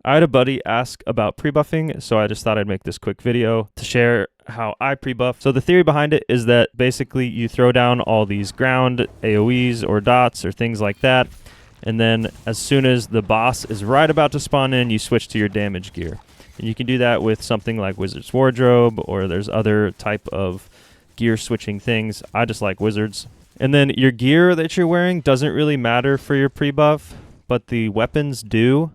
I had a buddy ask about prebuffing, so I just thought I'd make this quick video to share how I prebuff. So the theory behind it is that basically you throw down all these ground AoEs or dots or things like that, and then as soon as the boss is right about to spawn in, you switch to your damage gear. And you can do that with something like Wizard's Wardrobe, or there's other type of gear switching things. I just like Wizards. And then your gear that you're wearing doesn't really matter for your prebuff, but the weapons do.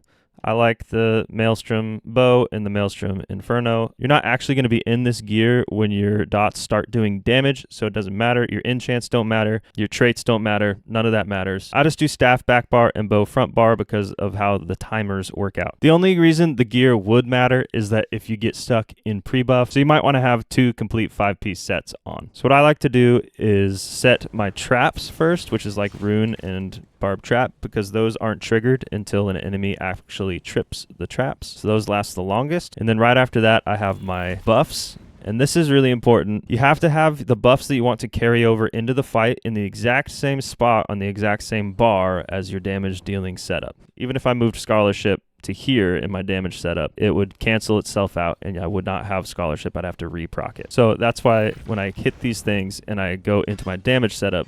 I like the Maelstrom Bow and the Maelstrom Inferno. You're not actually going to be in this gear when your dots start doing damage, so it doesn't matter. Your enchants don't matter. Your traits don't matter. None of that matters. I just do staff back bar and bow front bar because of how the timers work out. The only reason the gear would matter is that if you get stuck in pre-buff, so you might want to have 2 complete 5-piece sets on. So what I like to do is set my traps first, which is like Rune and Barb Trap, because those aren't triggered until an enemy actually trips the traps. So those last the longest. And then right after that, I have my buffs. And this is really important. You have to have the buffs that you want to carry over into the fight in the exact same spot on the exact same bar as your damage dealing setup. Even if I moved Scholarship to here in my damage setup, it would cancel itself out and I would not have Scholarship. I'd have to reproc it. So that's why when I hit these things and I go into my damage setup,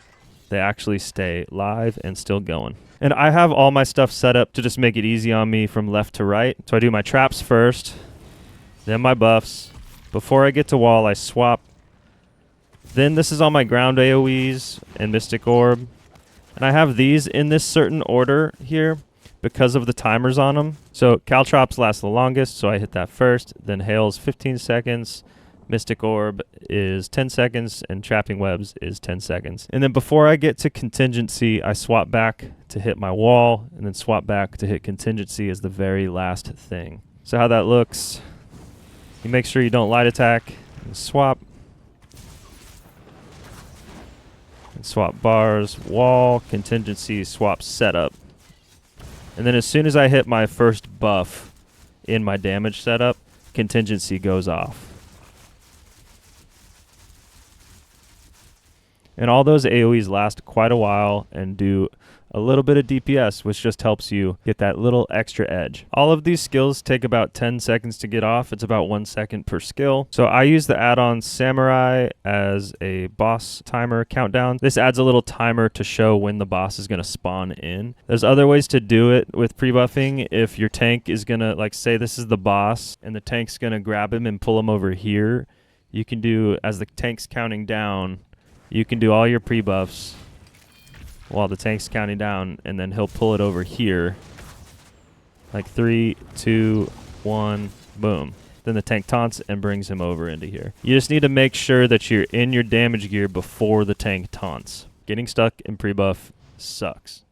they actually stay live and still going. And I have all my stuff set up to just make it easy on me from left to right. So I do my traps first, then my buffs. Before I get to wall, I swap. Then this is all my ground AoEs and Mystic Orb. And I have these in this certain order here because of the timers on them. So Caltrops last the longest, so I hit that first. Then Hail's 15 seconds. Mystic Orb is 10 seconds, and Trapping Webs is 10 seconds. And then before I get to Contingency, I swap back to hit my wall, and then swap back to hit Contingency as the very last thing. So how that looks, you make sure you don't light attack, and swap. And swap bars, wall, Contingency, swap setup. And then as soon as I hit my first buff in my damage setup, Contingency goes off. And all those AoEs last quite a while and do a little bit of DPS, which just helps you get that little extra edge. All of these skills take about 10 seconds to get off. It's about 1 second per skill. So I use the add-on Samurai as a boss timer countdown. This adds a little timer to show when the boss is going to spawn in. There's other ways to do it with pre-buffing. If your tank is going to, like, say this is the boss and the tank's going to grab him and pull him over here, you can do, as the tank's counting down, you can do all your pre-buffs while the tank's counting down, and then he'll pull it over here. Like 3, 2, 1, boom. Then the tank taunts and brings him over into here. You just need to make sure that you're in your damage gear before the tank taunts. Getting stuck in pre-buff sucks.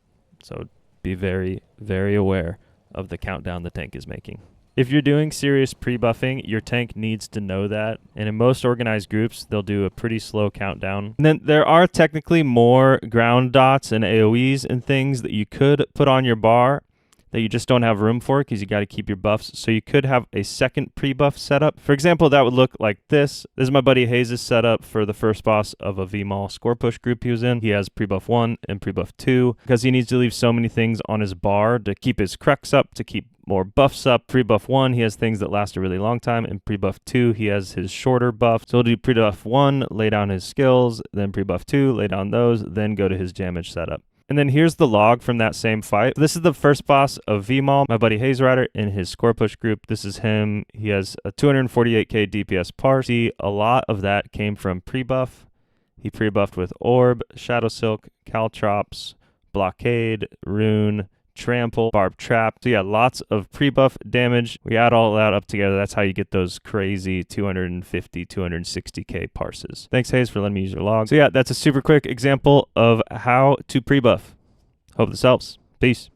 So be very, very aware of the countdown the tank is making. If you're doing serious pre-buffing, your tank needs to know that. And in most organized groups, they'll do a pretty slow countdown. And then there are technically more ground dots and AoEs and things that you could put on your bar that you just don't have room for because you got to keep your buffs. So you could have a second pre-buff setup. For example, that would look like this. This is my buddy Hayes' setup for the first boss of a VMAL score push group he was in. He has pre-buff 1 and pre-buff 2 because he needs to leave so many things on his bar to keep his crux up, to keep more buffs up. Pre-buff 1, he has things that last a really long time, and pre-buff 2, he has his shorter buff. So he'll do pre-buff 1, lay down his skills, then pre-buff 2, lay down those, then go to his damage setup. And then here's the log from that same fight. This is the first boss of VMAL, my buddy Hayes Rider in his score push group. This is him. He has a 248k DPS parse. A lot of that came from pre-buff. He pre-buffed with Orb, Shadow Silk, Caltrops, Blockade, Rune, Trample, Barb Trap. So yeah, lots of pre-buff damage. We add all that up together. That's how you get those crazy 250, 260k parses. Thanks, Hayes, for letting me use your log. So yeah, that's a super quick example of how to pre-buff. Hope this helps. Peace.